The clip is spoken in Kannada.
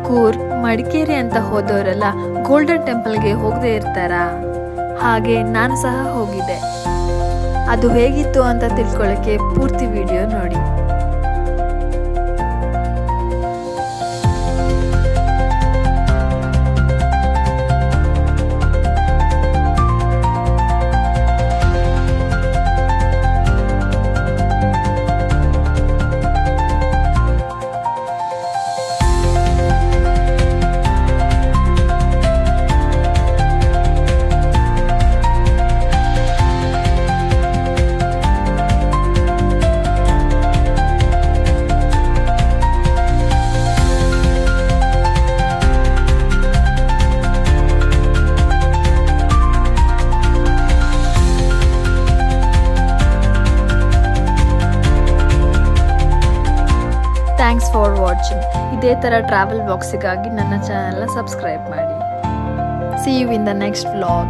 ಕೂರ್ಗ್, ಮಡಿಕೇರಿ ಅಂತ ಹೋದವರೆಲ್ಲ ಗೋಲ್ಡನ್ ಟೆಂಪಲ್ಗೆ ಹೋಗದೆ ಇರ್ತಾರಾ? ಹಾಗೆ ನಾನು ಸಹ ಹೋಗಿದ್ದೆ. ಅದು ಹೇಗಿತ್ತು ಅಂತ ತಿಳ್ಕೊಳ್ಳೋಕ್ಕೆ ಪೂರ್ತಿ ವಿಡಿಯೋ ನೋಡಿ. Thanks for watching. ಇದೇ ಥರ ಟ್ರಾವೆಲ್ ವ್ಲಾಗ್ಸಿಗಾಗಿ ನನ್ನ ಚಾನೆಲ್ನ ಸಬ್ಸ್ಕ್ರೈಬ್ ಮಾಡಿ. See you in the next vlog.